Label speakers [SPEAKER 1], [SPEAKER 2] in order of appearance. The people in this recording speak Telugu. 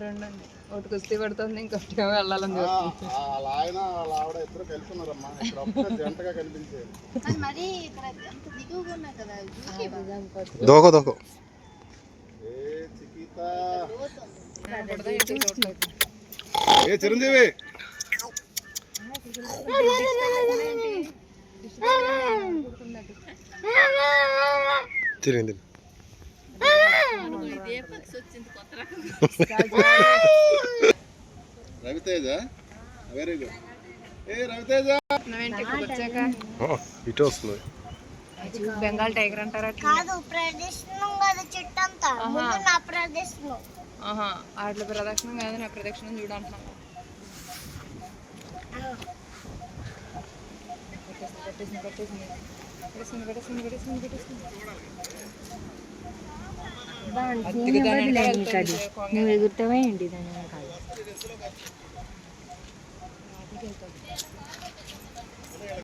[SPEAKER 1] రెండండి, ఒకటి కుస్తీ పడుతుంది, ఇంకొకటి వెళ్ళాలని చూస్తుంది.
[SPEAKER 2] దోకో దోకో చిరంజీవి తిరిగింది. Raviteja very good. రవితేజ ఇటు వస్తుంది.
[SPEAKER 1] బెంగాల్ టైగర్ అంటారా? వాటి ప్రదక్షిణం కాదు, నా ప్రదక్షిణం చూడంటున్నాను.
[SPEAKER 3] నువ్వు ఎగురుతావా ఏంటి దాని కాదు.